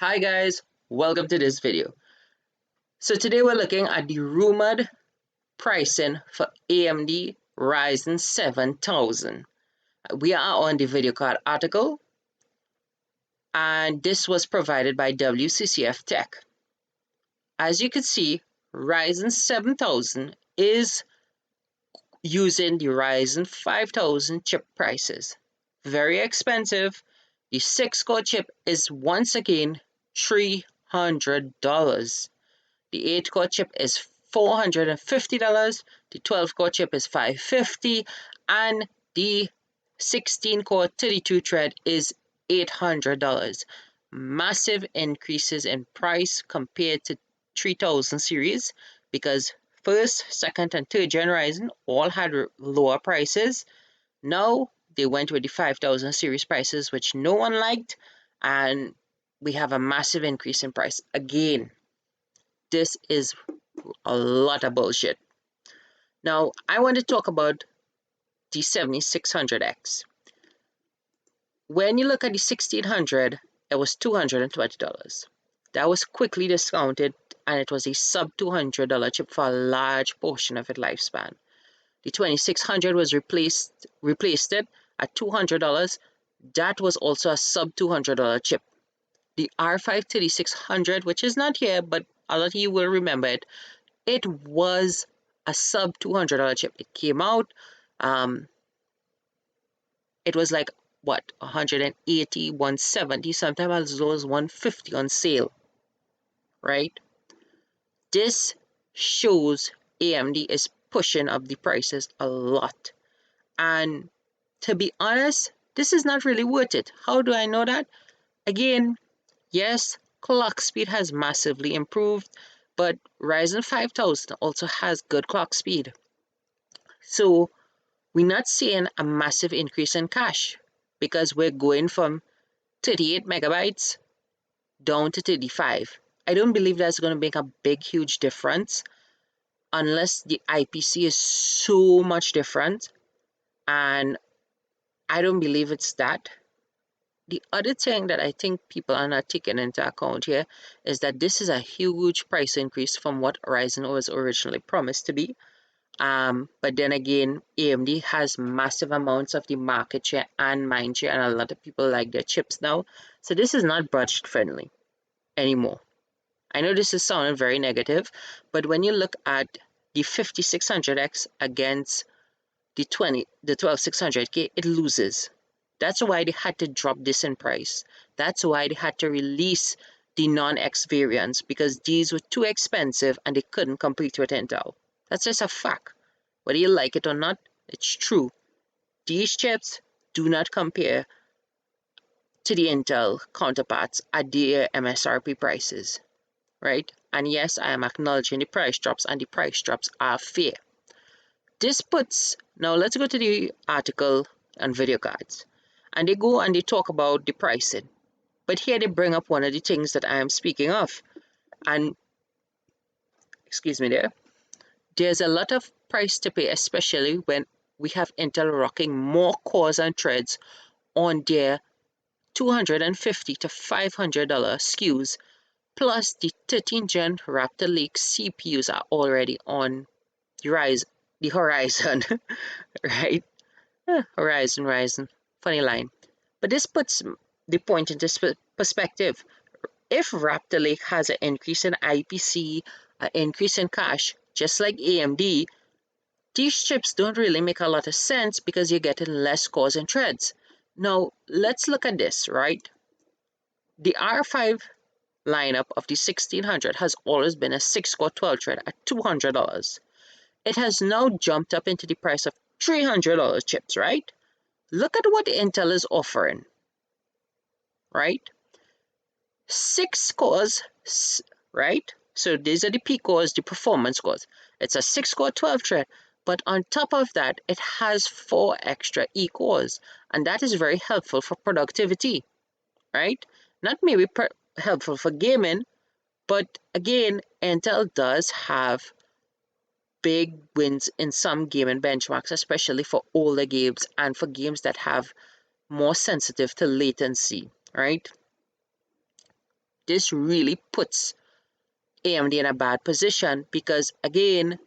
Hi guys, welcome to this video. So today we're looking at the rumored pricing for AMD Ryzen 7000. We are on the video card article and this was provided by WCCF Tech. As you can see, Ryzen 7000 is using the Ryzen 5000 chip prices. Very expensive. The 6-core chip is once again $300. The 8-core chip is $450, the 12-core chip is $550, and the 16-core 32-thread is $800. Massive increases in price compared to 3000 series because first, second, and third gen Ryzen all had lower prices. Now they went with the 5000 series prices, which no one liked, and we have a massive increase in price again. This is a lot of bullshit. Now, I want to talk about the 7600X. When you look at the 1600, it was $220. That was quickly discounted and it was a sub $200 chip for a large portion of its lifespan. The 2600 was replaced it at $200. That was also a sub $200 chip. The R5 3600, which is not here, but a lot of you will remember it, it was a sub $200 chip. It came out, it was like what, 180, 170, sometimes as low as 150 on sale, right? This shows AMD is pushing up the prices a lot. And to be honest, this is not really worth it. How do I know that? Again, yes, clock speed has massively improved, but Ryzen 5000 also has good clock speed. So we're not seeing a massive increase in cache because we're going from 38 megabytes down to 35. I don't believe that's going to make a big, huge difference unless the IPC is so much different, and I don't believe it's that. The other thing that I think people are not taking into account here is that this is a huge price increase from what Ryzen was originally promised to be. But then again, AMD has massive amounts of the market share and mind share, and a lot of people like their chips now. So this is not budget friendly anymore. I know this is sounding very negative, but when you look at the 5600X against the 12600K, it loses. That's why they had to drop this in price. That's why they had to release the non-X variants, because these were too expensive and they couldn't compete with Intel. That's just a fact. Whether you like it or not, it's true. These chips do not compare to the Intel counterparts at their MSRP prices, right? And yes, I am acknowledging the price drops, and the price drops are fair. Now let's go to the article on video cards. And they go and they talk about the pricing. But here they bring up one of the things that I am speaking of. And, excuse me there, there's a lot of price to pay, especially when we have Intel rocking more cores and threads on their $250 to $500 SKUs. Plus, the 13th gen Raptor Lake CPUs are already on the horizon, right? Horizon. Funny line. But this puts the point into perspective. If Raptor Lake has an increase in IPC, an increase in cache, just like AMD, these chips don't really make a lot of sense because you're getting less cores and threads. Now, let's look at this, right? The R5 lineup of the 1600 has always been a 6-core 12-thread at $200. It has now jumped up into the price of $300 chips, right? Look at what Intel is offering, right? 6 cores, right? So these are the P cores, the performance cores. It's a 6-core 12-thread, but on top of that, it has 4 extra E cores, and that is very helpful for productivity, right? Not maybe helpful for gaming, but again, Intel does have big wins in some gaming benchmarks, especially for older games and for games that have more sensitive to latency, right? this really puts AMD in a bad position because, again,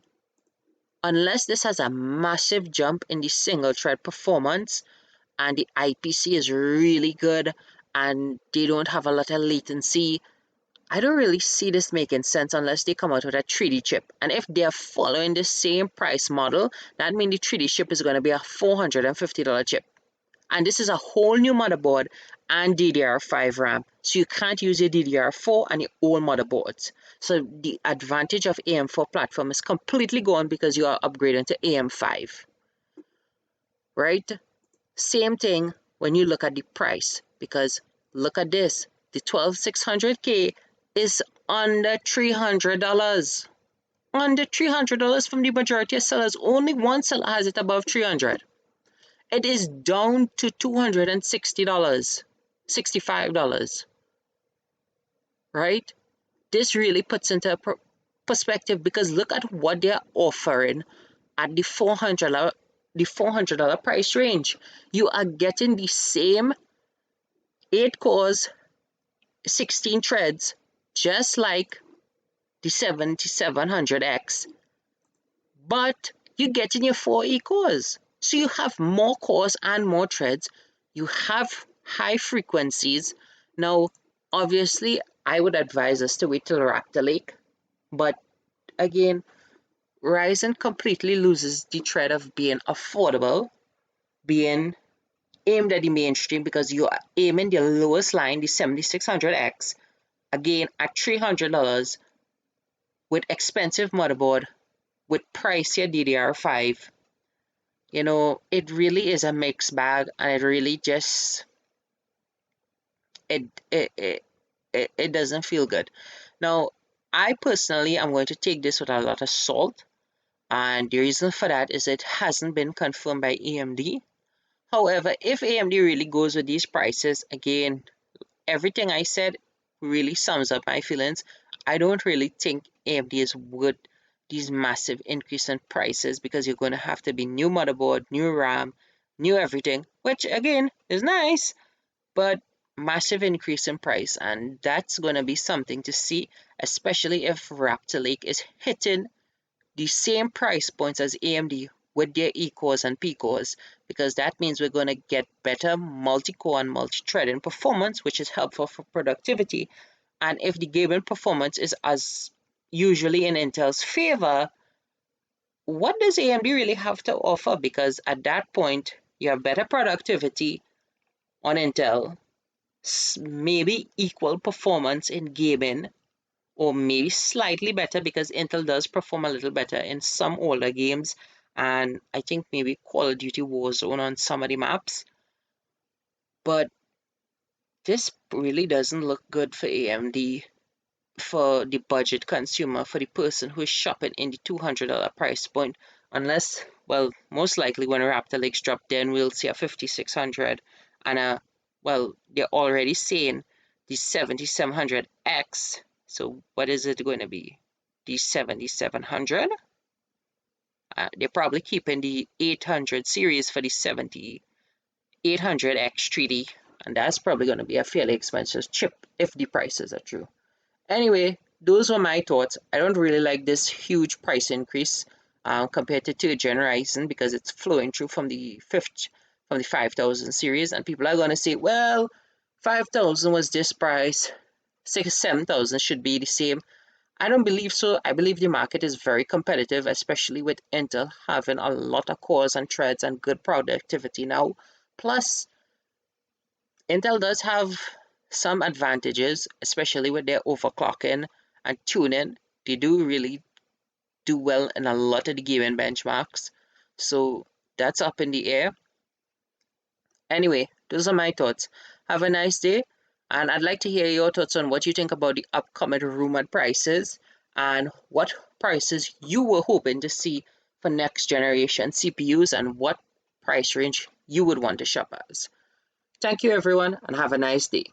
unless this has a massive jump in the single thread performance and the IPC is really good and they don't have a lot of latency, I don't really see this making sense unless they come out with a 3D chip. And if they're following the same price model, that means the 3D chip is going to be a $450 chip. And this is a whole new motherboard and DDR5 RAM. So you can't use your DDR4 and your old motherboards. So the advantage of AM4 platform is completely gone because you are upgrading to AM5, right? Same thing when you look at the price, because look at this, the 12600K is under $300. Under $300 from the majority of sellers. Only one seller has it above $300. It is down to $260, $65, right? This really puts into perspective because look at what they're offering at the $400 price range. You are getting the same 8 cores, 16 threads, just like the 7700X, but you're getting your 4E cores. So you have more cores and more threads. You have high frequencies. Now, obviously, I would advise us to wait till Raptor Lake, but again, Ryzen completely loses the thread of being affordable, being aimed at the mainstream because you are aiming the lowest line, the 7600X, again at $300 with expensive motherboard, with pricier DDR5. You know, it really is a mixed bag, and it really just it it it, it doesn't feel good. Now, I personally am going to take this with a lot of salt, and the reason for that is it hasn't been confirmed by AMD. However, if AMD really goes with these prices, again, everything I said really sums up my feelings. I don't really think AMD is worth these massive increase in prices because you're going to have to be new motherboard, new RAM, new everything, which again is nice, but massive increase in price, and that's going to be something to see, especially if Raptor Lake is hitting the same price points as AMD with their E-cores and P-cores, because that means we're going to get better multi-core and multi-threading performance, which is helpful for productivity. And if the gaming performance is as usually in Intel's favor, what does AMD really have to offer? Because at that point, you have better productivity on Intel, maybe equal performance in gaming, or maybe slightly better because Intel does perform a little better in some older games, and I think maybe Call of Duty Warzone on some of the maps. But this really doesn't look good for AMD, for the budget consumer, for the person who is shopping in the $200 price point, unless, well, most likely when Raptor Lakes drop, then we'll see a 5600 and a, well, they're already saying the 7700X. So what is it going to be? The 7700? They're probably keeping the 800 series for the 7800X 3D, and that's probably going to be a fairly expensive chip if the prices are true. Anyway, those were my thoughts. I don't really like this huge price increase compared to 3rd-gen Ryzen because it's flowing through from the 5000 series, and people are going to say, well, 5000 was this price, 7000 should be the same. I don't believe so. I believe the market is very competitive, especially with Intel having a lot of cores and threads and good productivity now. Plus, Intel does have some advantages, especially with their overclocking and tuning. They do really do well in a lot of the gaming benchmarks. So that's up in the air. Anyway, those are my thoughts. Have a nice day. And I'd like to hear your thoughts on what you think about the upcoming rumored prices and what prices you were hoping to see for next generation CPUs and what price range you would want to shop as. Thank you, everyone, and have a nice day.